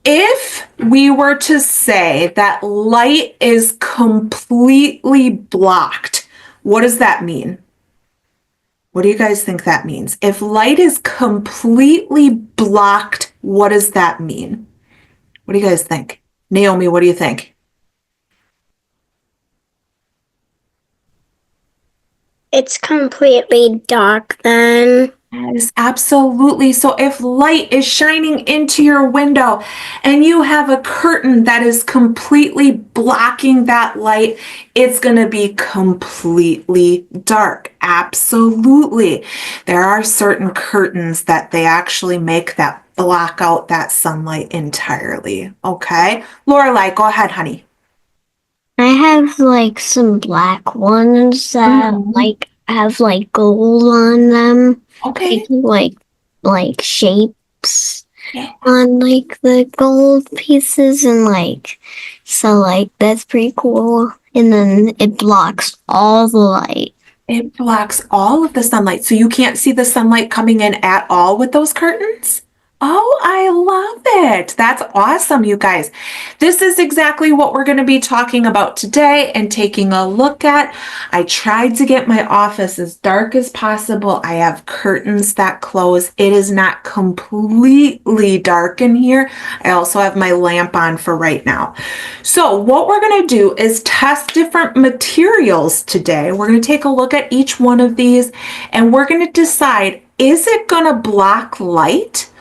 If we were to say that light is completely blocked, what does that mean? What do you guys think that means? If light is completely blocked, what does that mean? What do you guys think? Naomi, what do you think? It's completely dark then. Yes, absolutely. So if light is shining into your window and you have a curtain that is completely blocking that light, it's going to be completely dark. Absolutely. There are certain curtains that they actually make that block out that sunlight entirely. Okay. Lorelai, go ahead, honey. I have like some black ones that Mhm. like have like gold on them, Okay. making like shapes Yeah. on like the gold pieces and like so like that's pretty cool. And then it blocks all the light. It blocks all of the sunlight, so you can't see the sunlight coming in at all with those curtains? Oh, I love it. That's awesome, you guys. This is exactly what we're going to be talking about today and taking a look at. I tried to get my office as dark as possible. I have curtains that close. It is not completely dark in here. I also have my lamp on for right now. So what we're going to do is test different materials today. We're going to take a look at each one of these and we're going to decide, is it going to block light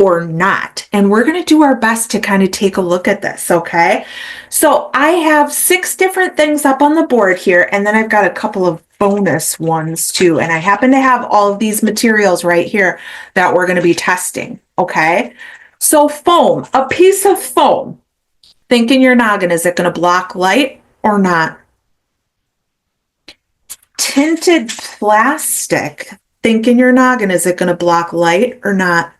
or not? And we're going to do our best to kind of take a look at this, okay? So I have 6 different things up on the board here, and then I've got a couple of bonus ones too. And I happen to have all of these materials right here that we're going to be testing, okay? So foam, a piece of foam. Think in your noggin, is it going to block light or not? Tinted plastic. Think in your noggin, is it going to block light or not?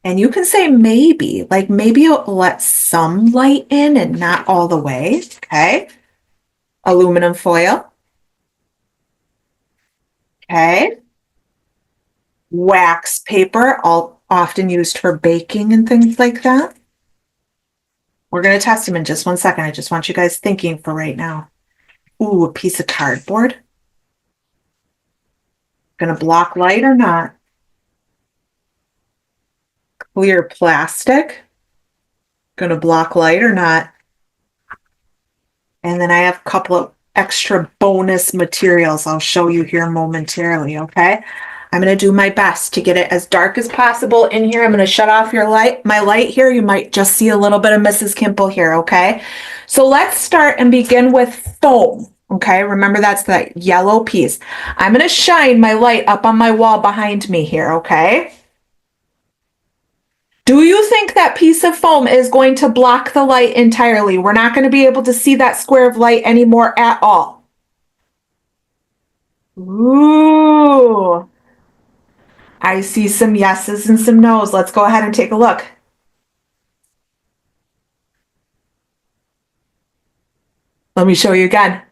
And you can say maybe, like maybe it'll let some light in and not all the way. Okay. Aluminum foil. Okay. Wax paper, all often used for baking and things like that. We're going to test them in just 1 second. I just want you guys thinking for right now. Ooh, a piece of cardboard. Going to block light or not? Clear plastic. Going to block light or not? And then I have a couple of extra bonus materials I'll show you here momentarily, okay? I'm going to do my best to get it as dark as possible in here. I'm going to shut off my light here. You might just see a little bit of Mrs. Kimple here, okay? So let's start and begin with foam, okay? Remember that's that yellow piece. I'm going to shine my light up on my wall behind me here, okay? Do you think that piece of foam is going to block the light entirely? We're not going to be able to see that square of light anymore at all. Ooh, I see some yeses and some nos. Let's go ahead and take a look. Let me show you again.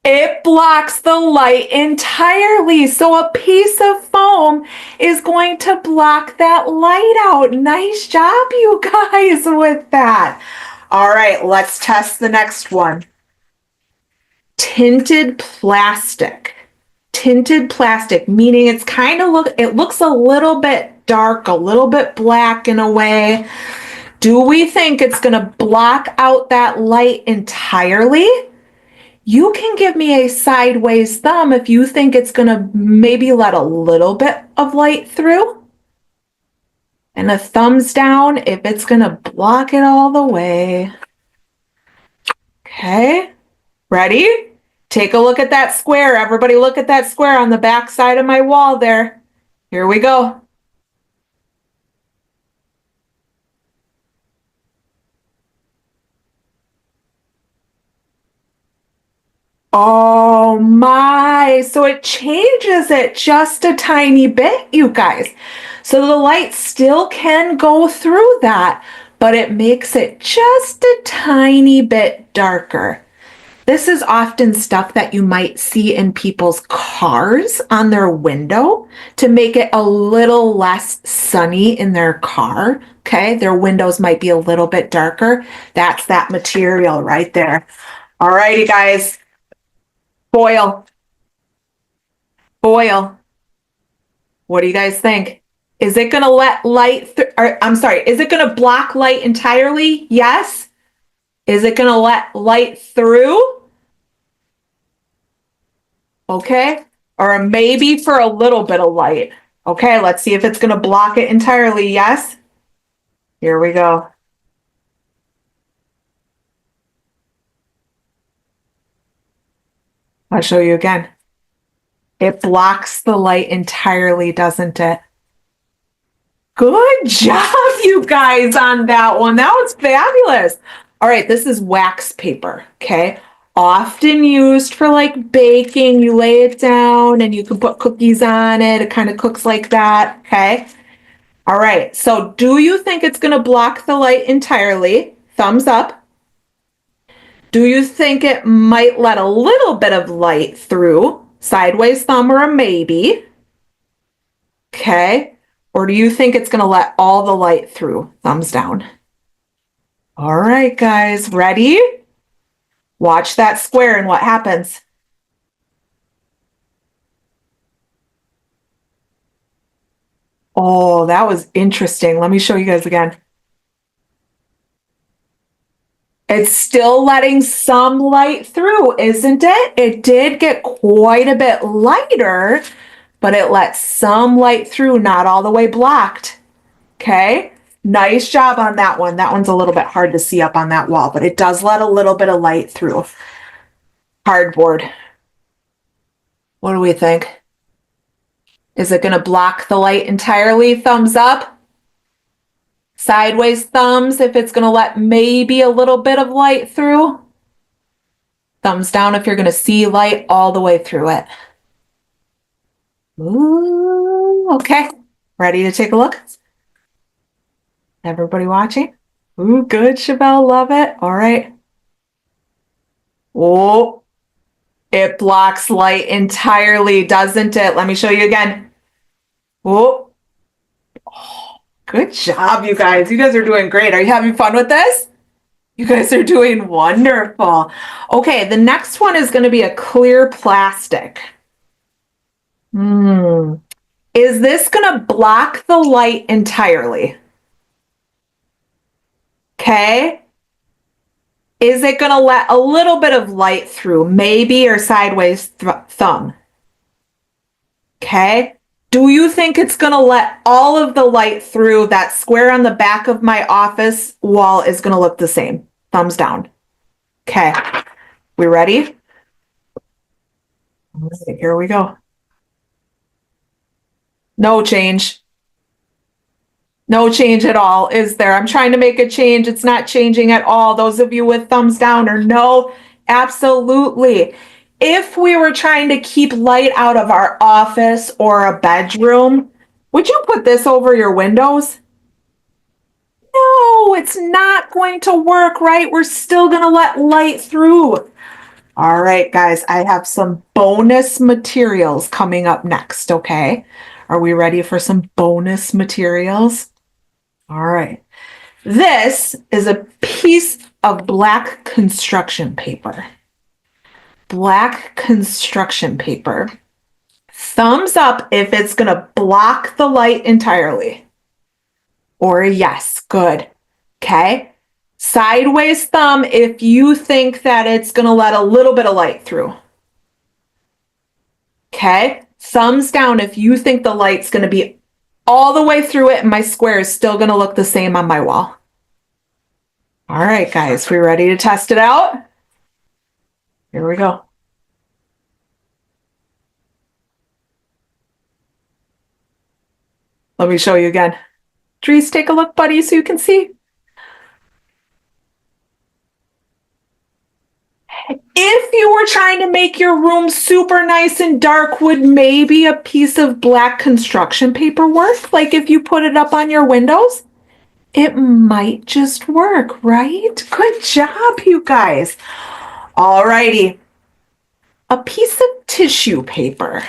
It blocks the light entirely. So a piece of foam is going to block that light out. Nice job, you guys, with that. All right, let's test the next one. Tinted plastic. Tinted plastic, meaning it's kind of it looks a little bit dark, a little bit black in a way. Do we think it's going to block out that light entirely? You can give me a sideways thumb if you think it's going to maybe let a little bit of light through. And a thumbs down if it's going to block it all the way. Okay, ready? Take a look at that square. Everybody look at that square on the back side of my wall there. Here we go. Oh my, so it changes it just a tiny bit, you guys. So the light still can go through that, but it makes it just a tiny bit darker. This is often stuff that you might see in people's cars on their window to make it a little less sunny in their car. Okay, their windows might be a little bit darker. That's that material right there. All righty, guys. Foil. Foil. What do you guys think? Is it going to let light I'm sorry, is it going to block light entirely? Yes. Is it going to let light through? Okay. Or maybe for a little bit of light. Okay, let's see if it's going to block it entirely. Yes. Here we go. I'll show you again. It blocks the light entirely, doesn't it? Good job, you guys, on that one. That was fabulous. All right, this is wax paper, okay? Often used for like baking. You lay it down and you can put cookies on it. It kind of cooks like that, okay? All right, so do you think it's going to block the light entirely? Thumbs up. Do you think it might let a little bit of light through? Sideways thumb or a maybe. Okay. Or do you think it's going to let all the light through? Thumbs down. All right, guys, ready? Watch that square and what happens. Oh, that was interesting. Let me show you guys again. It's still letting some light through, isn't it? It did get quite a bit lighter, but it let some light through, not all the way blocked. Okay, nice job on that one. That one's a little bit hard to see up on that wall, but it does let a little bit of light through. Cardboard. What do we think? Is it going to block the light entirely? Thumbs up. Sideways thumbs if it's going to let maybe a little bit of light through. Thumbs down if you're going to see light all the way through it. Ooh, okay. Ready to take a look? Everybody watching? Ooh, good, Chevelle. Love it. All right. Oh, it blocks light entirely, doesn't it? Let me show you again. Oh, good job, you guys. You guys are doing great. Are you having fun with this? You guys are doing wonderful. Okay, the next one is going to be a clear plastic. Is this going to block the light entirely? Okay. Is it going to let a little bit of light through, maybe, or sideways thumb? Okay. Do you think it's going to let all of the light through? That square on the back of my office wall is going to look the same. Thumbs down. Okay. We ready? All right, here we go. No change. No change at all, is there? I'm trying to make a change. It's not changing at all. Those of you with thumbs down or no, absolutely. If we were trying to keep light out of our office or a bedroom, would you put this over your windows? No, it's not going to work, right? We're still going to let light through. All right, guys, I have some bonus materials coming up next, okay? Are we ready for some bonus materials? All right. This is a piece of black construction paper. Black construction paper. Thumbs up if it's going to block the light entirely. Or yes, good. Okay. Sideways thumb if you think that it's going to let a little bit of light through. Okay. Thumbs down if you think the light's going to be all the way through it and my square is still going to look the same on my wall. All right, guys, we ready to test it out? Here we go. Let me show you again. Dries, take a look, buddy, so you can see. If you were trying to make your room super nice and dark, would maybe a piece of black construction paper work? Like if you put it up on your windows? It might just work, right? Good job, you guys. Alrighty. A piece of tissue paper.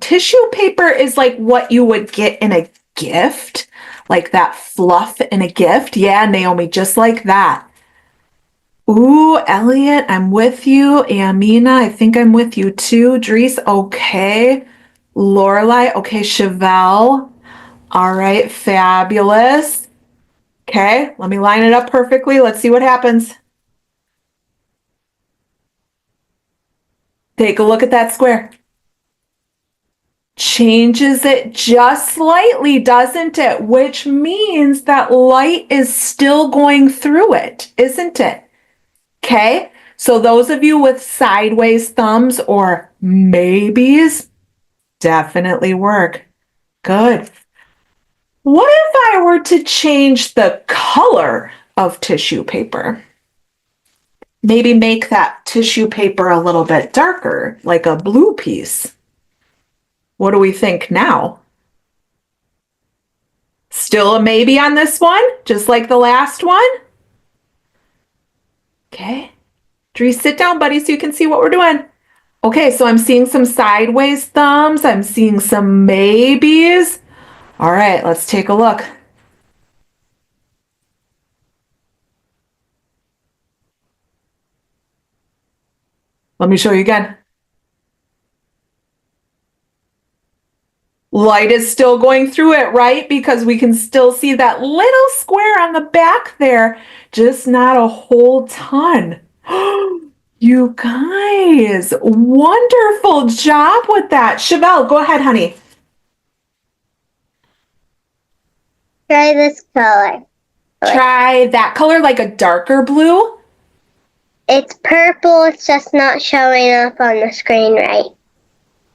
Tissue paper is like what you would get in a gift, like that fluff in a gift. Yeah, Naomi, just like that. Ooh, Elliot, I'm with you. Amina, I think I'm with you too. Dries, okay. Lorelai, okay. Chevelle, all right, fabulous. Okay, let me line it up perfectly. Let's see what happens. Take a look at that square. Changes it just slightly, doesn't it? Which means that light is still going through it, isn't it? Okay, so those of you with sideways thumbs or maybes, definitely work. Good. What if I were to change the color of tissue paper? Maybe make that tissue paper a little bit darker, like a blue piece. What do we think now? Still a maybe on this one, just like the last one? Okay. Dries, sit down, buddy, so you can see what we're doing. Okay, so I'm seeing some sideways thumbs. I'm seeing some maybes. All right, let's take a look. Let me show you again. Light is still going through it, right? Because we can still see that little square on the back there, just not a whole ton. You guys, wonderful job with that. Chevelle, go ahead, honey. Try this color. Try that color, like a darker blue. It's purple, it's just not showing up on the screen right.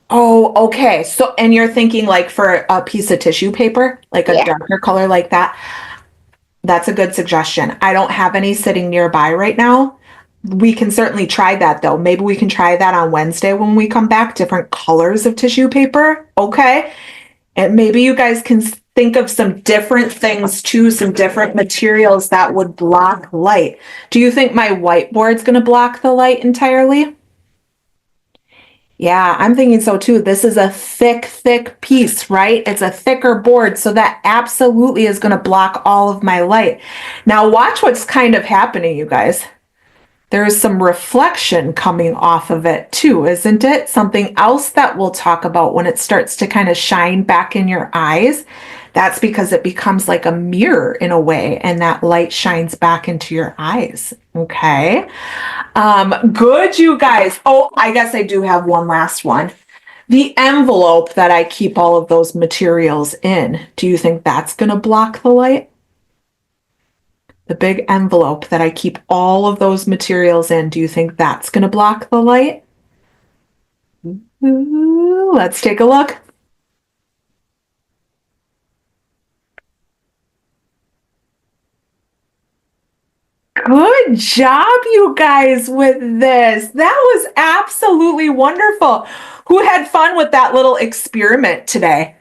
Oh, okay. So, and you're thinking like for a piece of tissue paper, like a darker color like that. That's a good suggestion. I don't have any sitting nearby right now. We can certainly try that though. Maybe we can try that on Wednesday when we come back, different colors of tissue paper. Okay. And maybe you guys can think of some different things too, some different materials that would block light. Do you think my whiteboard's going to block the light entirely? Yeah, I'm thinking so too. This is a thick, thick piece, right? It's a thicker board, so that absolutely is going to block all of my light. Now watch what's kind of happening, you guys. There's some reflection coming off of it too, isn't it? Something else that we'll talk about when it starts to kind of shine back in your eyes. That's because it becomes like a mirror in a way, and that light shines back into your eyes. Okay. Good, you guys. Oh, I guess I do have one last one. The envelope that I keep all of those materials in, do you think that's going to block the light? The big envelope that I keep all of those materials in, do you think that's going to block the light? Ooh, let's take a look. Good job, you guys, with this. That was absolutely wonderful. Who had fun with that little experiment today?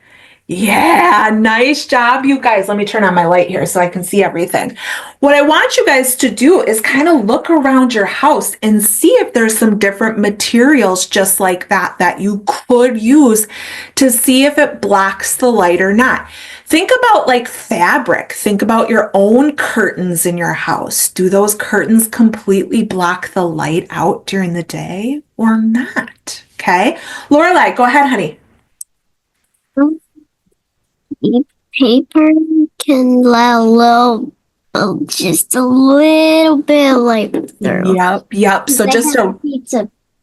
Yeah, nice job, you guys. Let me turn on my light here so I can see everything. What I want you guys to do is kind of look around your house and see if there's some different materials just like that that you could use to see if it blocks the light or not. Think about like fabric. Think about your own curtains in your house. Do those curtains completely block the light out during the day or not? Okay. Lorelai, go ahead, honey. Paper can let a little, just a little bit light through. Yep. So just a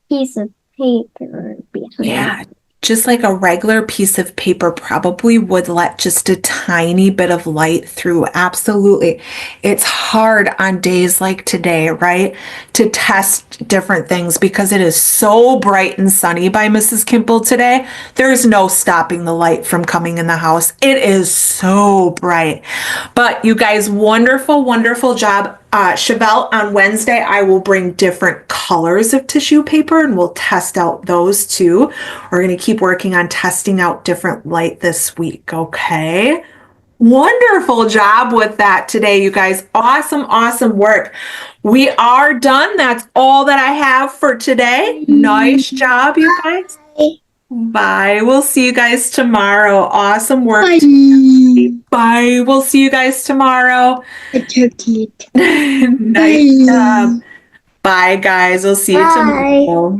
piece of paper behind. Yeah, just like a regular piece of paper probably would let just a tiny bit of light through. Absolutely. It's hard on days like today, right? To test different things because it is so bright and sunny by Mrs. Kimple today. There's no stopping the light from coming in the house. It is so bright. But you guys, wonderful, wonderful job. Chevelle, on Wednesday, I will bring different colors of tissue paper and we'll test out those too. We're going to keep working on testing out different light this week, okay? Wonderful job with that today, you guys. Awesome, awesome work. We are done. That's all that I have for today. Nice job, you guys. Bye. We'll see you guys tomorrow. Awesome work. Bye. Bye. We'll see you guys tomorrow. Nice job. Bye, guys. We'll see you Bye. tomorrow.